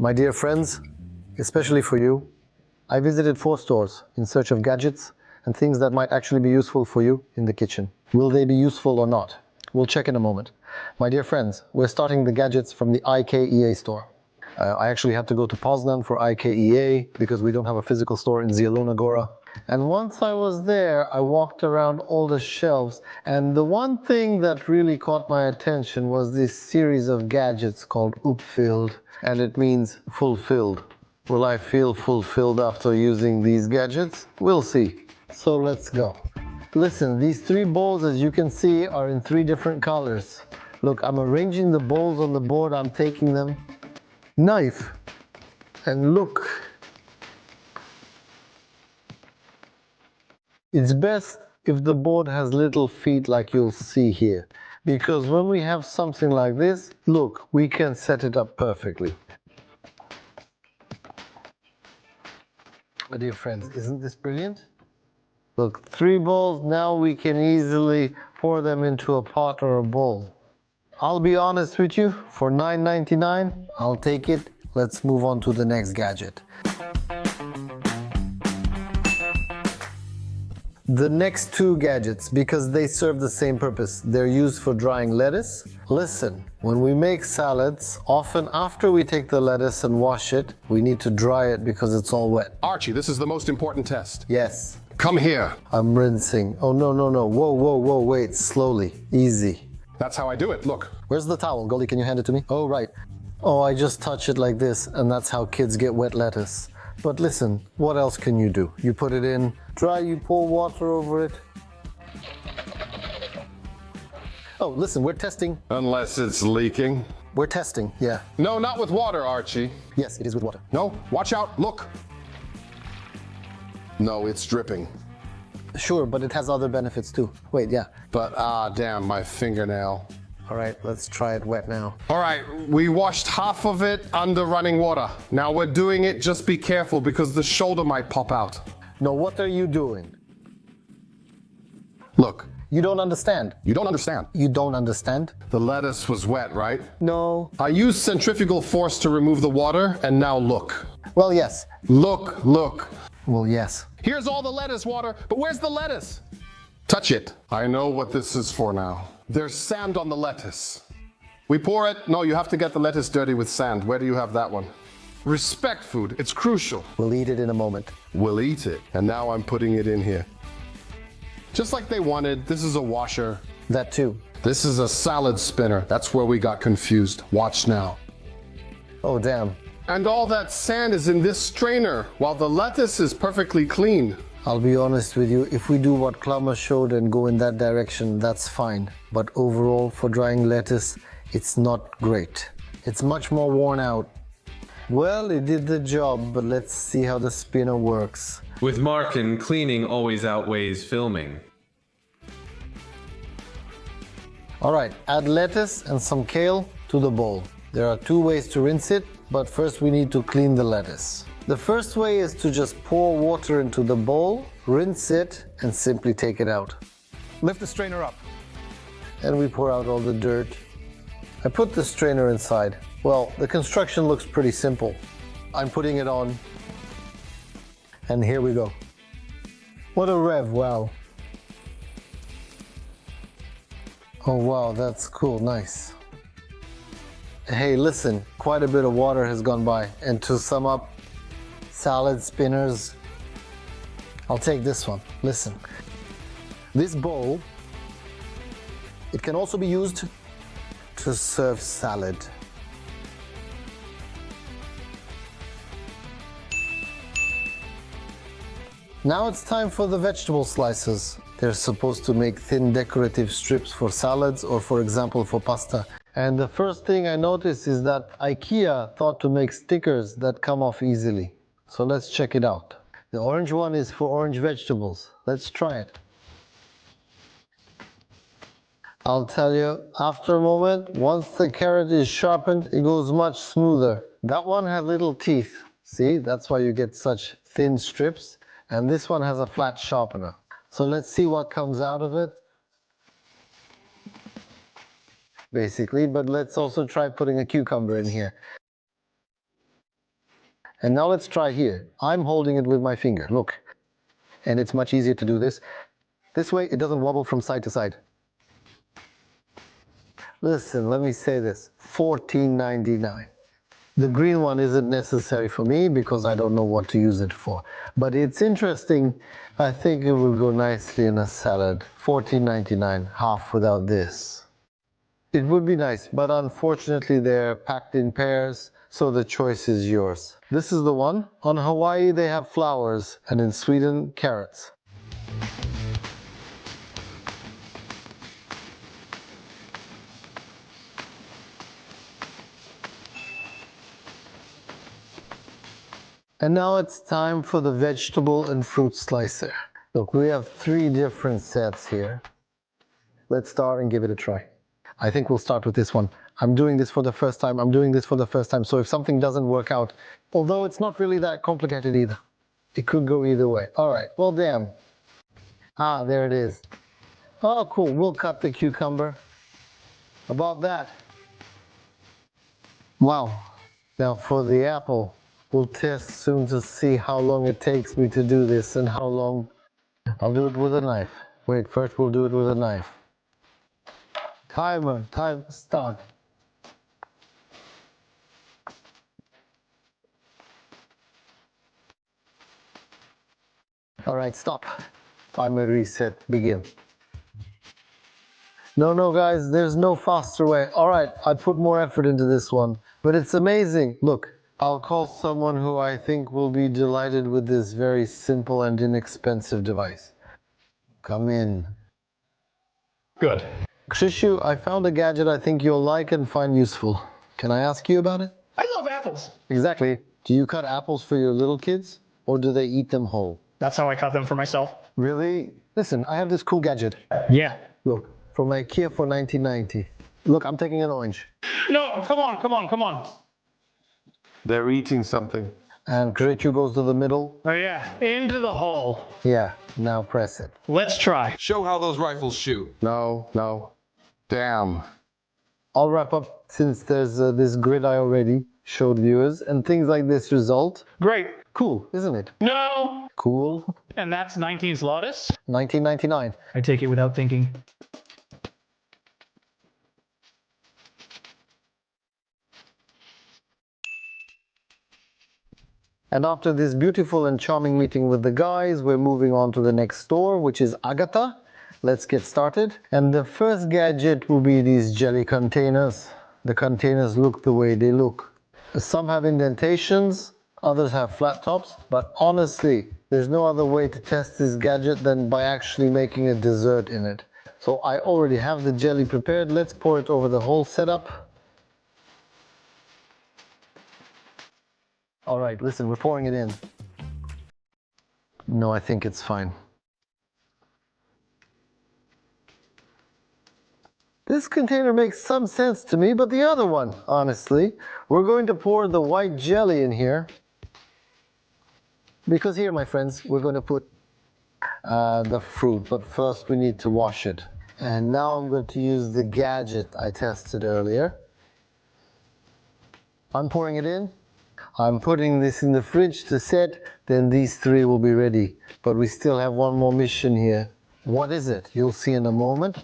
My dear friends, especially for you, I visited 4 stores in search of gadgets and things that might actually be useful for you in the kitchen. Will they be useful or not? We'll check in a moment. My dear friends, we're starting the gadgets from the IKEA store. I actually had to go to Poznan for IKEA because we don't have a physical store in Zielona Góra. And once I was there, I walked around all the shelves, and the one thing that really caught my attention was this series of gadgets called Uppfylld, and it means fulfilled. Will I feel fulfilled after using these gadgets? We'll see. So let's go. Listen, these 3 bowls, as you can see, are in 3 different colors. Look, I'm arranging the bowls on the board, I'm taking them. Knife. And look. It's best if the board has little feet like you'll see here. Because when we have something like this, look, we can set it up perfectly. My dear friends, isn't this brilliant? Look, 3 bowls, now we can easily pour them into a pot or a bowl. I'll be honest with you, for $9.99, I'll take it. Let's move on to the next gadget. The next 2 gadgets, because they serve the same purpose. They're used for drying lettuce. Listen, when we make salads, often after we take the lettuce and wash it, we need to dry it because it's all wet. Archie, this is the most important test. Yes. Come here. I'm rinsing. Oh, no. Whoa, wait, slowly, easy. That's how I do it, look. Where's the towel? Goldie, can you hand it to me? Oh, right. Oh, I just touch it like this, and that's how kids get wet lettuce. But listen, what else can you do? You put it in, dry, you pour water over it. Oh, listen, we're testing. Unless it's leaking. We're testing, yeah. No, not with water, Archie. Yes, it is with water. No, watch out, look. No, it's dripping. Sure, but it has other benefits too. Wait, yeah. But damn, my fingernail. All right, let's try it wet now. All right, we washed half of it under running water. Now we're doing it, just be careful because the shoulder might pop out. No, what are you doing? Look. You don't understand. You don't understand. You don't understand? The lettuce was wet, right? No. I used centrifugal force to remove the water, and now look. Well, yes. Look. Well, yes. Here's all the lettuce water, but where's the lettuce? Touch it. I know what this is for now. There's sand on the lettuce. We pour it. No, you have to get the lettuce dirty with sand. Where do you have that one? Respect food. It's crucial. We'll eat it in a moment. We'll eat it. And now I'm putting it in here. Just like they wanted, this is a washer. That too. This is a salad spinner. That's where we got confused. Watch now. Oh, damn. And all that sand is in this strainer, while the lettuce is perfectly clean. I'll be honest with you, if we do what Klama showed and go in that direction, that's fine. But overall, for drying lettuce, it's not great. It's much more worn out. Well, it did the job, but let's see how the spinner works. With Markin, cleaning always outweighs filming. All right, add lettuce and some kale to the bowl. There are 2 ways to rinse it, but first we need to clean the lettuce. The first way is to just pour water into the bowl, rinse it, and simply take it out. Lift the strainer up. And we pour out all the dirt. I put the strainer inside. Well, the construction looks pretty simple. I'm putting it on. And here we go. What a rev, wow. Oh wow, that's cool, nice. Hey, listen, quite a bit of water has gone by. And to sum up, salad spinners, I'll take this one. Listen, this bowl, it can also be used to serve salad. Now it's time for the vegetable slices. They're supposed to make thin decorative strips for salads or, for example, for pasta. And the first thing I noticed is that IKEA thought to make stickers that come off easily. So let's check it out. The orange one is for orange vegetables. Let's try it. I'll tell you, after a moment, once the carrot is sharpened, it goes much smoother. That one had little teeth. See, that's why you get such thin strips. And this one has a flat sharpener. So let's see what comes out of it. Basically, but let's also try putting a cucumber in here. And now let's try here. I'm holding it with my finger, look. And it's much easier to do this. This way, it doesn't wobble from side to side. Listen, let me say this, $14.99. The green one isn't necessary for me because I don't know what to use it for. But it's interesting. I think it will go nicely in a salad. $14.99, half without this. It would be nice, but unfortunately they're packed in pairs, so the choice is yours. This is the one. On Hawaii they have flowers, and in Sweden, carrots. And now it's time for the vegetable and fruit slicer. Look, we have 3 different sets here. Let's start and give it a try. I think we'll start with this one. I'm doing this for the first time. So if something doesn't work out, although it's not really that complicated either, it could go either way. All right, well, damn. Ah, there it is. Oh, cool, we'll cut the cucumber. About that. Wow. Now for the apple. We'll test soon to see how long it takes me to do this and how long. I'll do it with a knife. Wait, first we'll do it with a knife. Time start. All right, stop. Timer reset, begin. No, guys, there's no faster way. All right, I put more effort into this one, but it's amazing. Look. I'll call someone who I think will be delighted with this very simple and inexpensive device. Come in. Good. Krshishu, I found a gadget I think you'll like and find useful. Can I ask you about it? I love apples. Exactly. Do you cut apples for your little kids, or do they eat them whole? That's how I cut them for myself. Really? Listen, I have this cool gadget. Yeah. Look, from IKEA for $19.90. Look, I'm taking an orange. No, come on. They're eating something. And Krshishu goes to the middle. Oh yeah, into the hole. Yeah, now press it. Let's try. Show how those rifles shoot. No. Damn. I'll wrap up since there's this grid I already showed viewers, and things like this result. Great. Cool, isn't it? No. Cool. And that's 19 zlotys? $19.99. I take it without thinking. And after this beautiful and charming meeting with the guys, we're moving on to the next store, which is Agata. Let's get started. And the first gadget will be these jelly containers. The containers look the way they look. Some have indentations, others have flat tops, but honestly, there's no other way to test this gadget than by actually making a dessert in it. So I already have the jelly prepared. Let's pour it over the whole setup. All right, listen, we're pouring it in. No, I think it's fine. This container makes some sense to me, but the other one, honestly. We're going to pour the white jelly in here. Because here, my friends, we're going to put the fruit, but first we need to wash it. And now I'm going to use the gadget I tested earlier. I'm pouring it in. I'm putting this in the fridge to set, then these 3 will be ready. But we still have one more mission here. What is it? You'll see in a moment.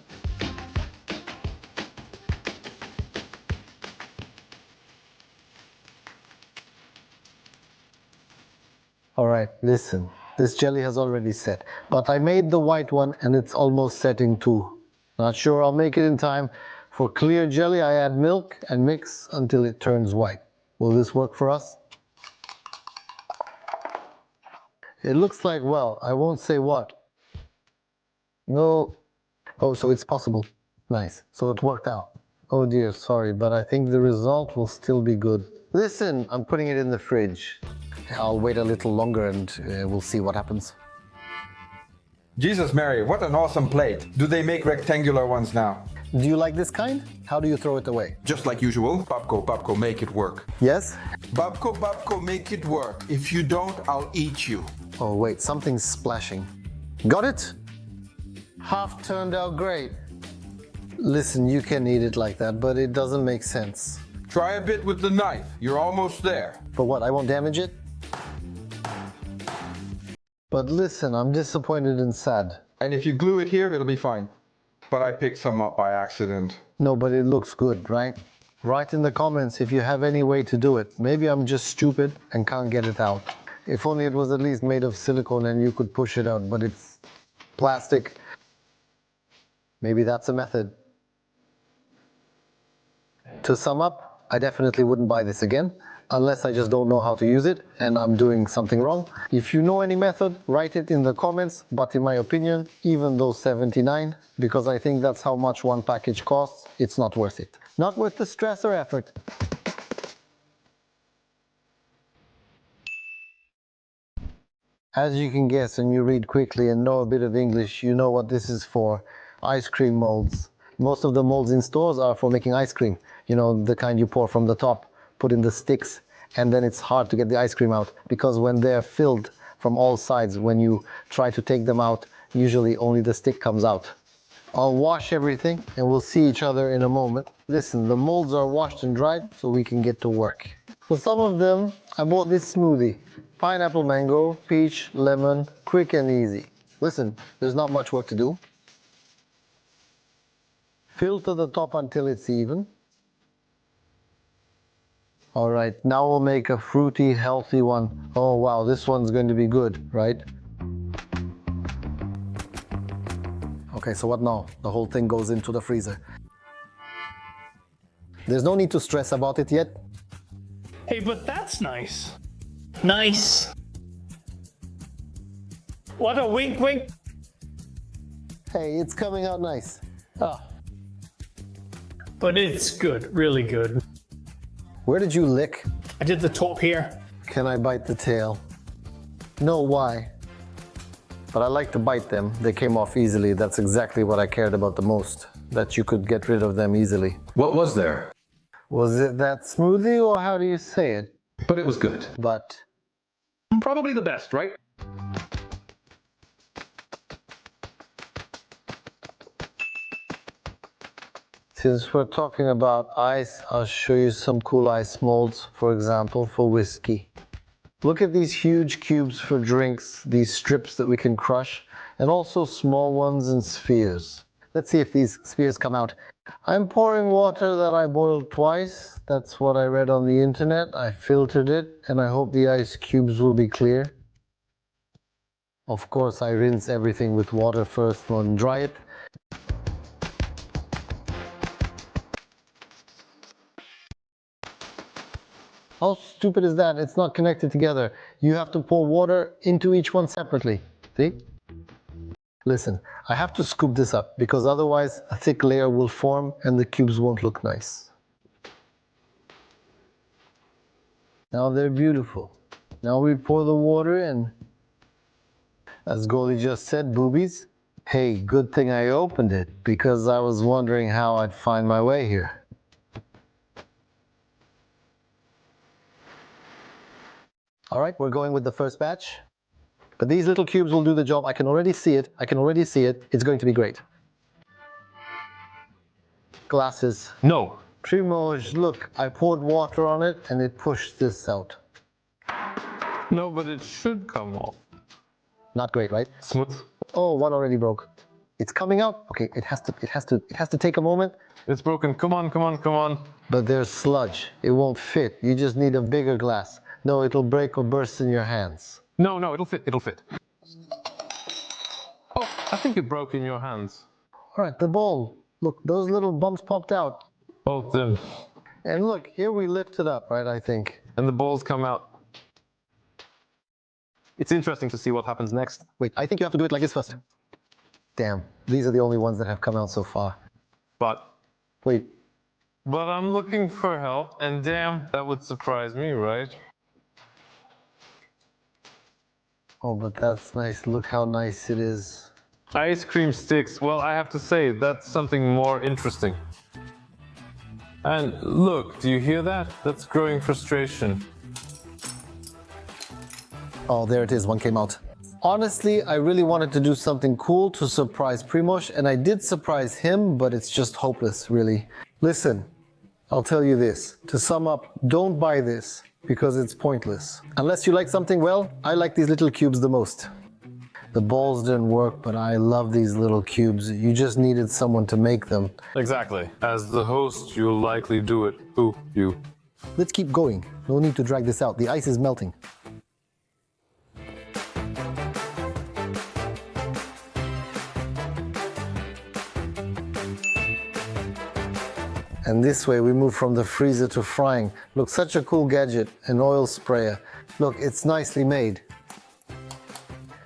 All right, listen, this jelly has already set, but I made the white one and it's almost setting too. Not sure I'll make it in time. For clear jelly, I add milk and mix until it turns white. Will this work for us? It looks like, well, I won't say what. No. Oh, so it's possible. Nice. So it worked out. Oh dear, sorry, but I think the result will still be good. Listen, I'm putting it in the fridge. I'll wait a little longer and we'll see what happens. Jesus Mary, what an awesome plate. Do they make rectangular ones now? Do you like this kind? How do you throw it away? Just like usual, Pepco, make it work. Yes? Pepco, make it work. If you don't, I'll eat you. Oh wait, something's splashing. Got it? Half turned out great. Listen, you can eat it like that, but it doesn't make sense. Try a bit with the knife. You're almost there. For what, I won't damage it? But listen, I'm disappointed and sad. And if you glue it here, it'll be fine. But I picked some up by accident. No, but it looks good, right? Write in the comments if you have any way to do it. Maybe I'm just stupid and can't get it out. If only it was at least made of silicone and you could push it out, but it's plastic. Maybe that's a method. To sum up, I definitely wouldn't buy this again, unless I just don't know how to use it and I'm doing something wrong. If you know any method, write it in the comments, but in my opinion, even though 79, because I think that's how much one package costs, it's not worth it. Not worth the stress or effort. As you can guess, and you read quickly and know a bit of English, you know what this is for. Ice cream molds. Most of the molds in stores are for making ice cream. You know, the kind you pour from the top, put in the sticks, and then it's hard to get the ice cream out, because when they're filled from all sides, when you try to take them out, usually only the stick comes out. I'll wash everything and we'll see each other in a moment. Listen, the molds are washed and dried, so we can get to work. For some of them, I bought this smoothie. Pineapple, mango, peach, lemon, quick and easy. Listen, there's not much work to do. Fill to the top until it's even. All right, now we'll make a fruity, healthy one. Oh wow, this one's going to be good, right? Okay, so what now? The whole thing goes into the freezer. There's no need to stress about it yet. Hey, but that's nice. Nice. What a wink wink. Hey, it's coming out nice. Oh. But it's good, really good. Where did you lick? I did the top here. Can I bite the tail? No, why? But I like to bite them. They came off easily. That's exactly what I cared about the most. That you could get rid of them easily. What was there? Was it that smoothie, or how do you say it? But it was good. But Probably the best, right? since we're talking about ice, I'll show you some cool ice molds, for example, for whiskey. Look at these huge cubes for drinks, these strips that we can crush, and also small ones in spheres. Let's see if these spheres come out. I'm pouring water that I boiled twice. That's what I read on the internet. I filtered it, and I hope the ice cubes will be clear. Of course, I rinse everything with water first and dry it. How stupid is that? It's not connected together. You have to pour water into each one separately. See? Listen, I have to scoop this up because otherwise a thick layer will form and the cubes won't look nice. Now they're beautiful. Now we pour the water in. As Goldie just said, boobies. Hey, good thing I opened it because I was wondering how I'd find my way here. All right, we're going with the first batch. But these little cubes will do the job. I can already see it. I can already see it. It's going to be great. Glasses. No. Primoge, look, I poured water on it and it pushed this out. No, but it should come off. Not great, right? Smooth. Oh, one already broke. It's coming out. Okay, it has to take a moment. It's broken. Come on, come on, come on. But there's sludge. It won't fit. You just need a bigger glass. No, it'll break or burst in your hands. No, no, it'll fit, it'll fit. Oh, I think it broke in your hands. All right, the bowl. Look, those little bumps popped out. Both them. And look, here we lift it up, right, I think. And the balls come out. It's interesting to see what happens next. Wait, I think you have to do it like this first. Damn, these are the only ones that have come out so far. But Wait, I'm looking for help, and damn, that would surprise me, right? oh, but that's nice. Look how nice it is. Ice cream sticks. Well, I have to say, that's something more interesting. And look, do you hear that? That's growing frustration. Oh, there it is, one came out. Honestly, I really wanted to do something cool to surprise Primož, and I did surprise him, but it's just hopeless, really. Listen, I'll tell you this. To sum up, don't buy this, because it's pointless. Unless you like something, well, I like these little cubes the most. The balls didn't work, but I love these little cubes. You just needed someone to make them. Exactly. As the host, you'll likely do it. Who? You. Let's keep going. No need to drag this out. The ice is melting. And this way we move from the freezer to frying. Look, such a cool gadget, an oil sprayer. Look, it's nicely made.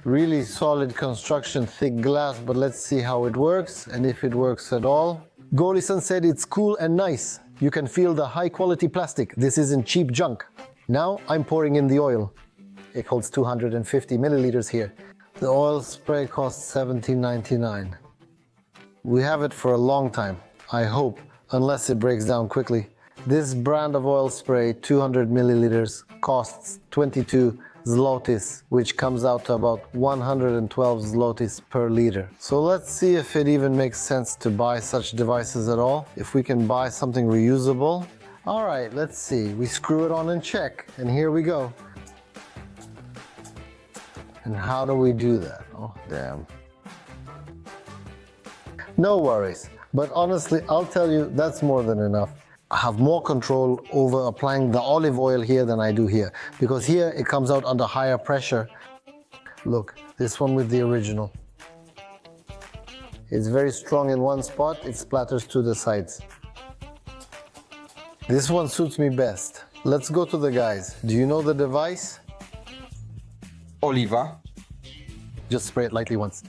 Really solid construction, thick glass, but let's see how it works and if it works at all. Gori-san said it's cool and nice. You can feel the high quality plastic. This isn't cheap junk. Now I'm pouring in the oil. It holds 250 milliliters here. The oil spray costs $17.99. We have it for a long time, I hope, unless it breaks down quickly. This brand of oil spray, 200 milliliters, costs 22 zlotys, which comes out to about 112 zlotys per liter. So let's see if it even makes sense to buy such devices at all. If we can buy something reusable. All right, let's see. We screw it on and check, and here we go. And how do we do that? Oh, damn. No worries. But honestly, I'll tell you, that's more than enough. I have more control over applying the olive oil here than I do here, because here it comes out under higher pressure. Look, this one with the original. It's very strong in one spot, it splatters to the sides. This one suits me best. Let's go to the guys. Do you know the device? Oliva. Just spray it lightly once.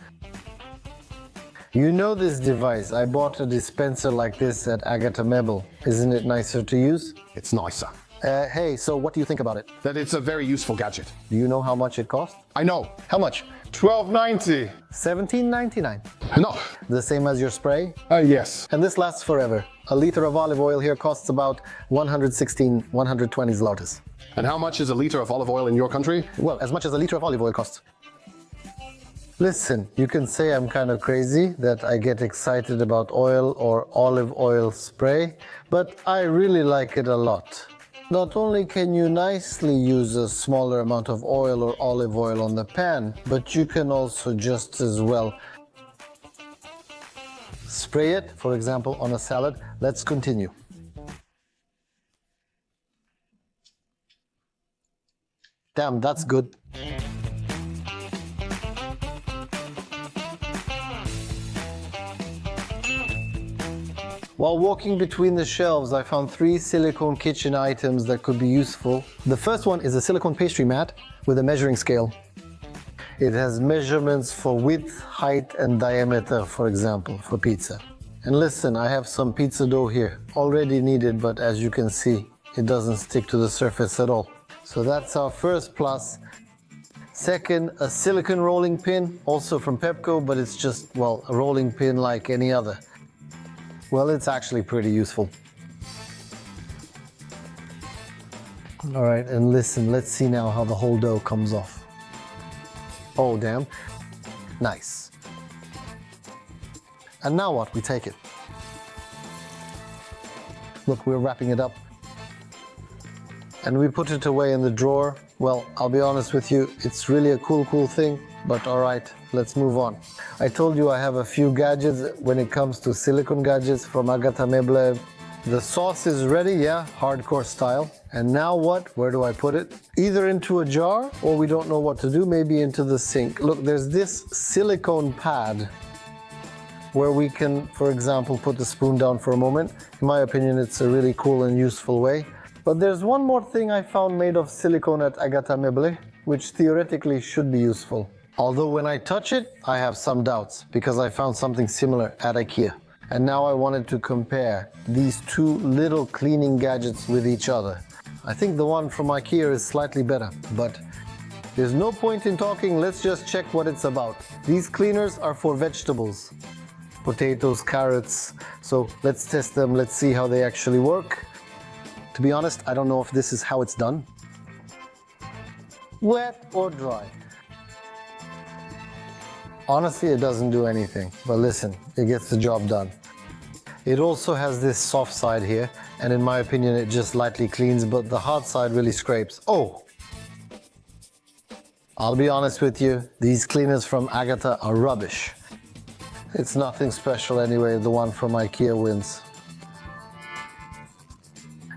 You know this device. I bought a dispenser like this at Agata. Isn't it nicer to use? It's nicer. Hey, so what do you think about it? That it's a very useful gadget. Do you know how much it cost? I know. How much? $12.90. $17.99. No. The same as your spray? Yes. And this lasts forever. A liter of olive oil here costs about 120 zlotys. And how much is a liter of olive oil in your country? Well, as much as a liter of olive oil costs. Listen, you can say I'm kind of crazy that I get excited about oil or olive oil spray, but I really like it a lot. Not only can you nicely use a smaller amount of oil or olive oil on the pan, but you can also just as well spray it, for example, on a salad. Let's continue. Damn, that's good. While walking between the shelves, I found 3 silicone kitchen items that could be useful. The first one is a silicone pastry mat with a measuring scale. It has measurements for width, height, and diameter, for example, for pizza. And listen, I have some pizza dough here, already kneaded, but as you can see, it doesn't stick to the surface at all. So that's our first plus. Second, a silicone rolling pin, also from Pepco, but it's just, well, a rolling pin like any other. Well, it's actually pretty useful. All right, and listen, let's see now how the whole dough comes off. Oh, damn. Nice. And now what? We take it. Look, we're wrapping it up. And we put it away in the drawer. Well, I'll be honest with you, it's really a cool thing, but all right, let's move on. I told you I have a few gadgets when it comes to silicone gadgets from Agata. The sauce is ready, yeah, hardcore style. And now what? Where do I put it? Either into a jar, or we don't know what to do, maybe into the sink. Look, there's this silicone pad where we can, for example, put the spoon down for a moment. In my opinion, it's a really cool and useful way. But there's one more thing I found made of silicone at Agata, which theoretically should be useful. Although when I touch it, I have some doubts, because I found something similar at IKEA. And now I wanted to compare these 2 little cleaning gadgets with each other. I think the one from IKEA is slightly better, but there's no point in talking, let's just check what it's about. These cleaners are for vegetables, potatoes, carrots, so let's test them, let's see how they actually work. To be honest, I don't know if this is how it's done. Wet or dry? Honestly, it doesn't do anything, but listen, it gets the job done. It also has this soft side here, and in my opinion, it just lightly cleans, but the hard side really scrapes. Oh! I'll be honest with you, these cleaners from Agata are rubbish. It's nothing special anyway, the one from IKEA wins.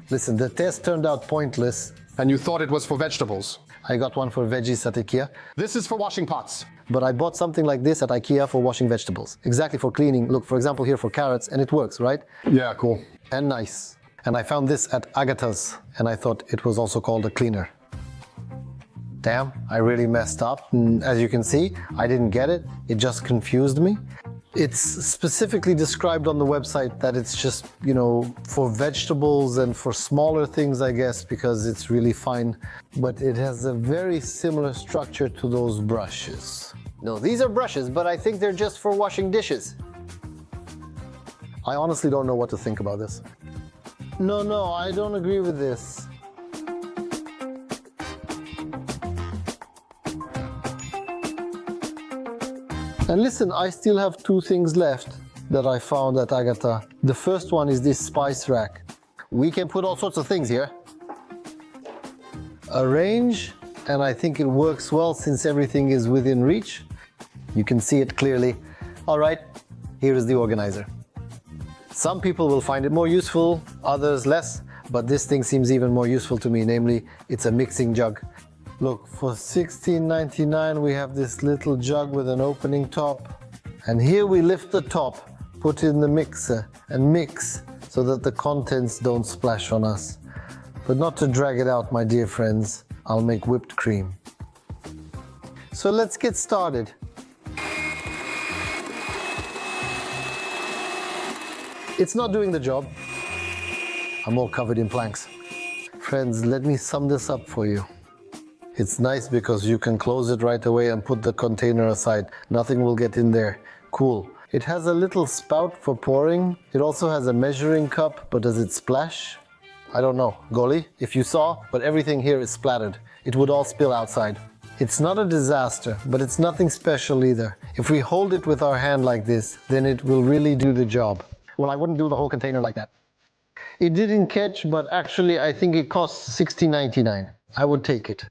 Listen, the test turned out pointless. And you thought it was for vegetables. I got one for veggies at IKEA, This is for washing pots. but I bought something like this at IKEA for washing vegetables. Exactly for cleaning. Look, for example, here for carrots, and it works, right? Yeah, cool. And nice. And I found this at Agata's, and I thought it was also called a cleaner. Damn, I really messed up. As you can see, I didn't get it. It just confused me. It's specifically described on the website that it's just, for vegetables and for smaller things, I guess, because it's really fine. But it has a very similar structure to those brushes. No, these are brushes, but I think they're just for washing dishes. I honestly don't know what to think about this. No, I don't agree with this. And listen, I still have two things left that I found at Agata. The first one is this spice rack. We can put all sorts of things here. A range, and I think it works well since everything is within reach. You can see it clearly. All right, here is the organizer. Some people will find it more useful, others less, but this thing seems even more useful to me, namely, it's a mixing jug. Look, for $16.99 we have this little jug with an opening top. And here we lift the top, put in the mixer and mix so that the contents don't splash on us. But not to drag it out, my dear friends, I'll make whipped cream. So let's get started. It's not doing the job. I'm all covered in planks. Friends, let me sum this up for you. It's nice because you can close it right away and put the container aside. Nothing will get in there. Cool. It has a little spout for pouring. It also has a measuring cup, but does it splash? I don't know. Golly, if you saw, but everything here is splattered. It would all spill outside. It's not a disaster, but it's nothing special either. If we hold it with our hand like this, then it will really do the job. Well, I wouldn't do the whole container like that. It didn't catch, but actually I think it costs $16.99. I would take it.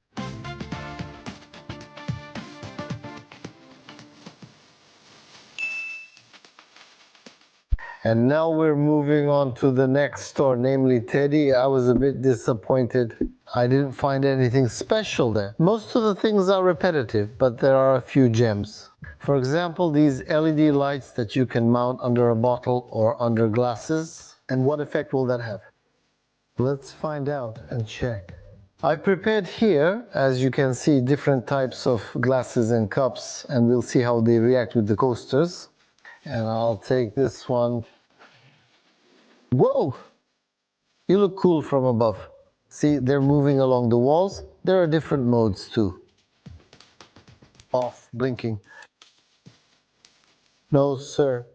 And now we're moving on to the next store, namely TEDi. I was a bit disappointed. I didn't find anything special there. Most of the things are repetitive, but there are a few gems. For example, these LED lights that you can mount under a bottle or under glasses. And what effect will that have? Let's find out and check. I prepared here, as you can see, different types of glasses and cups, and we'll see how they react with the coasters. And I'll take this one. Whoa! You look cool from above. See, they're moving along the walls. There are different modes too. Off, blinking. No, sir.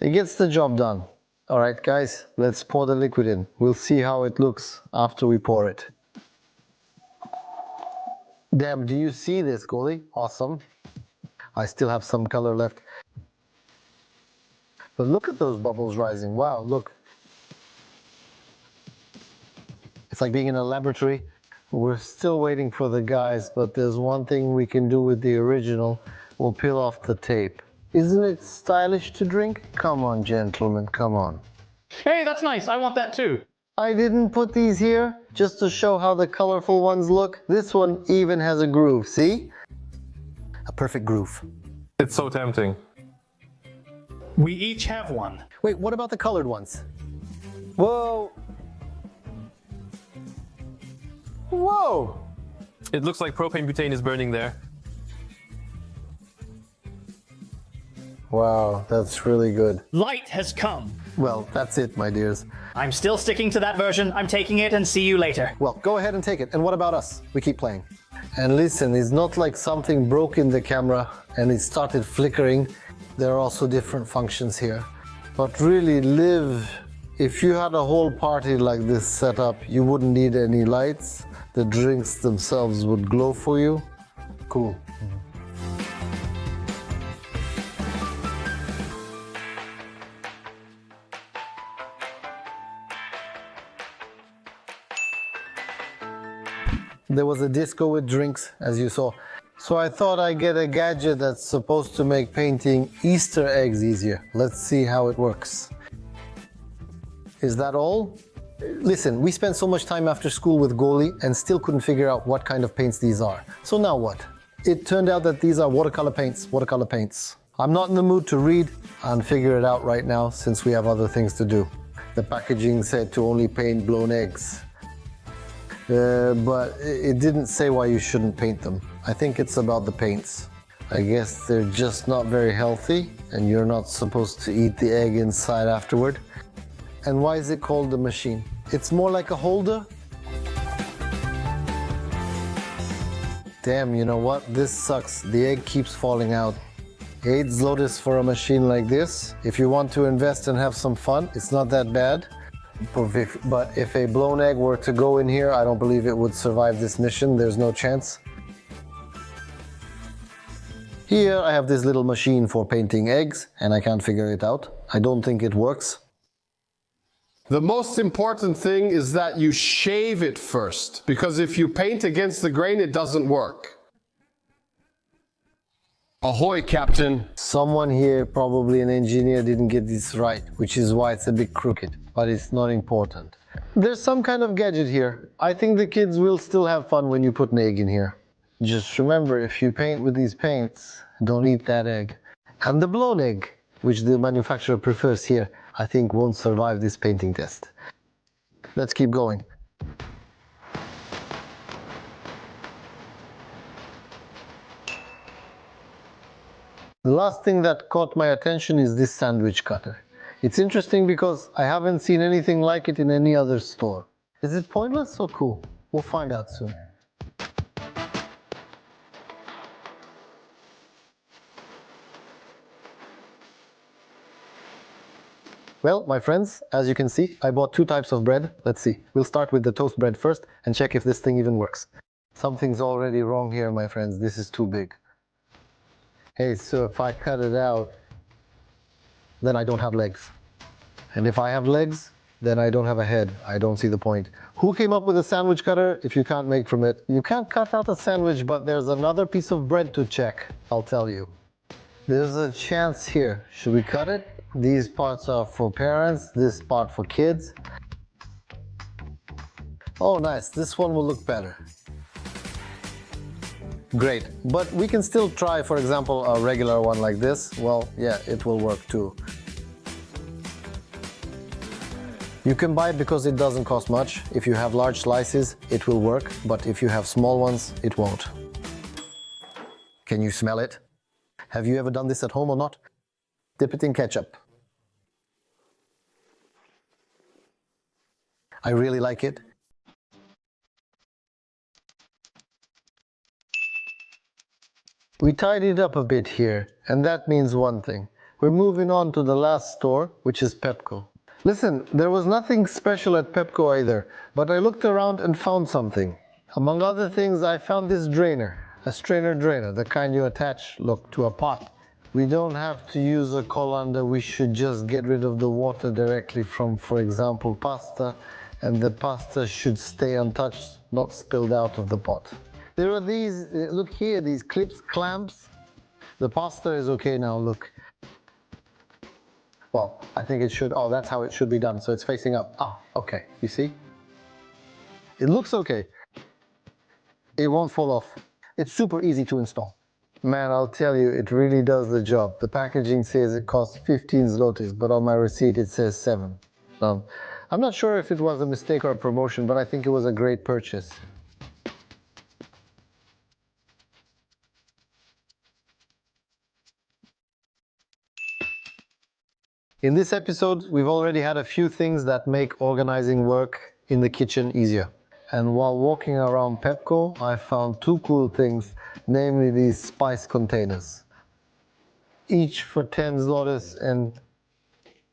It gets the job done. All right, guys, let's pour the liquid in. We'll see how it looks after we pour it. Damn, do you see this, Goalie? Awesome. I still have some color left. But look at those bubbles rising. Wow, look. It's like being in a laboratory. We're still waiting for the guys, but there's one thing we can do with the original. We'll peel off the tape. Isn't it stylish to drink? Come on, gentlemen, come on. Hey, that's nice. I want that too. I didn't put these here just to show how the colorful ones look. This one even has a groove, see? A perfect groove. It's so tempting. We each have one. Wait, what about the colored ones? Whoa! Whoa! It looks like propane butane is burning there. Wow, that's really good. Light has come. Well, that's it, my dears. I'm still sticking to that version. I'm taking it and see you later. Well, go ahead and take it. And what about us? We keep playing. And listen, it's not like something broke in the camera and it started flickering. There are also different functions here. But really, Liv, if you had a whole party like this set up, you wouldn't need any lights. The drinks themselves would glow for you. Cool. There was a disco with drinks, as you saw. So I thought I'd get a gadget that's supposed to make painting Easter eggs easier. Let's see how it works. Is that all? Listen, we spent so much time after school with Goli and still couldn't figure out what kind of paints these are. So now what? It turned out that these are watercolor paints, watercolor paints. I'm not in the mood to read and figure it out right now since we have other things to do. The packaging said to only paint blown eggs. But it didn't say why you shouldn't paint them. I think it's about the paints. I guess they're just not very healthy and you're not supposed to eat the egg inside afterward. And why is it called the machine? It's more like a holder. Damn, you know what? This sucks. The egg keeps falling out. 8 zlotys for a machine like this. If you want to invest and have some fun, it's not that bad. But if a blown egg were to go in here, I don't believe it would survive this mission. There's no chance. Here I have this little machine for painting eggs and I can't figure it out. I don't think it works. The most important thing is that you shave it first, because if you paint against the grain, it doesn't work. Ahoy, Captain. Someone here, probably an engineer, didn't get this right, which is why it's a bit crooked, but it's not important. There's some kind of gadget here. I think the kids will still have fun when you put an egg in here. Just remember, if you paint with these paints, don't eat that egg. And the blown egg, which the manufacturer prefers here, I think won't survive this painting test. Let's keep going. The last thing that caught my attention is this sandwich cutter. It's interesting because I haven't seen anything like it in any other store. Is it pointless or cool? We'll find out soon. Well, my friends, as you can see, I bought 2 types of bread. Let's see. We'll start with the toast bread first and check if this thing even works. Something's already wrong here, my friends. This is too big. Hey, so if I cut it out, then I don't have legs. And if I have legs, then I don't have a head. I don't see the point. Who came up with a sandwich cutter if you can't make from it? You can't cut out a sandwich, but there's another piece of bread to check, I'll tell you. There's a chance here. Should we cut it? These parts are for parents, this part for kids. Oh, nice. This one will look better. Great, but we can still try, for example, a regular one like this. Well, yeah, it will work too. You can buy it because it doesn't cost much. If you have large slices, it will work, but if you have small ones, it won't. Can you smell it? Have you ever done this at home or not? Dip it in ketchup. I really like it. We tidied up a bit here, and that means one thing. We're moving on to the last store, which is Pepco. Listen, there was nothing special at Pepco either, but I looked around and found something. Among other things, I found this drainer, a strainer drainer, the kind you attach, look, to a pot. We don't have to use a colander, we should just get rid of the water directly from, for example, pasta, and the pasta should stay untouched, not spilled out of the pot. There are these, look here, these clips, clamps. The pasta is okay now, look. Well, I think it should, oh, that's how it should be done, so it's facing up. Ah, okay, you see? It looks okay. It won't fall off. It's super easy to install. Man, I'll tell you, it really does the job. The packaging says it costs 15 zlotys, but on my receipt it says 7. I'm not sure if it was a mistake or a promotion, but I think it was a great purchase. In this episode, we've already had a few things that make organizing work in the kitchen easier. And while walking around Pepco, I found 2 cool things, namely these spice containers. Each for 10 zlotys, and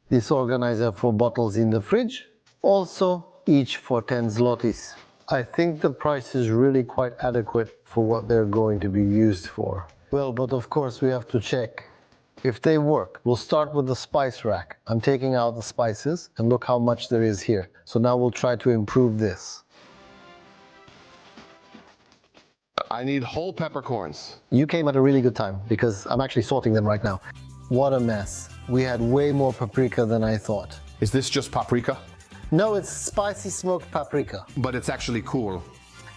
this organizer for bottles in the fridge, also each for 10 zlotys. I think the price is really quite adequate for what they're going to be used for. Well, but of course we have to check if they work. We'll start with the spice rack. I'm taking out the spices and look how much there is here. So now we'll try to improve this. I need whole peppercorns. You came at a really good time because I'm actually sorting them right now. What a mess. We had way more paprika than I thought. Is this just paprika? No, it's spicy smoked paprika. But it's actually cool.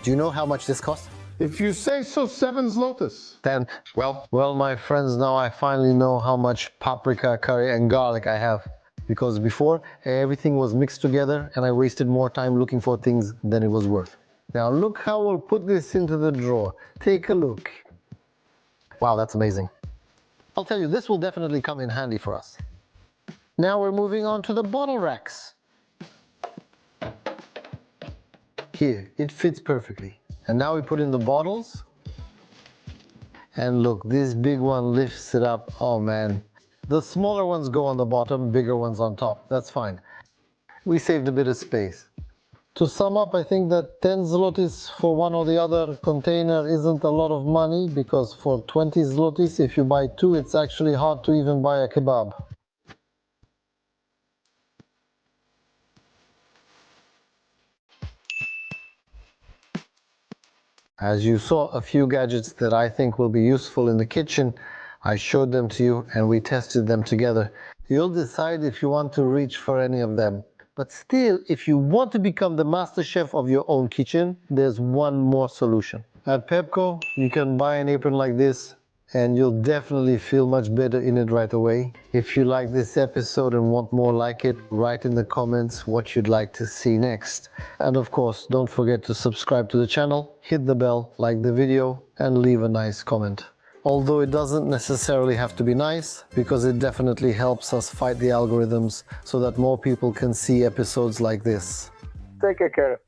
Do you know how much this cost? If you say so, 7 zlotys. 10. Well, My friends, now I finally know how much paprika, curry and garlic I have. Because before, everything was mixed together and I wasted more time looking for things than it was worth. Now look how we'll put this into the drawer. Take a look. Wow, that's amazing. I'll tell you, this will definitely come in handy for us. Now we're moving on to the bottle racks. Here, it fits perfectly. And now we put in the bottles. And look, this big one lifts it up. Oh man. The smaller ones go on the bottom, bigger ones on top. That's fine. We saved a bit of space. To sum up, I think that 10 zlotys for one or the other container isn't a lot of money, because for 20 zlotys, if you buy 2, it's actually hard to even buy a kebab. As you saw a few gadgets that I think will be useful in the kitchen, I showed them to you and we tested them together. You'll decide if you want to reach for any of them. But still, if you want to become the master chef of your own kitchen, there's one more solution. At Pepco, you can buy an apron like this and you'll definitely feel much better in it right away. If you like this episode and want more like it, write in the comments what you'd like to see next. And of course, don't forget to subscribe to the channel, hit the bell, like the video, and leave a nice comment. Although it doesn't necessarily have to be nice, because it definitely helps us fight the algorithms so that more people can see episodes like this. Take care.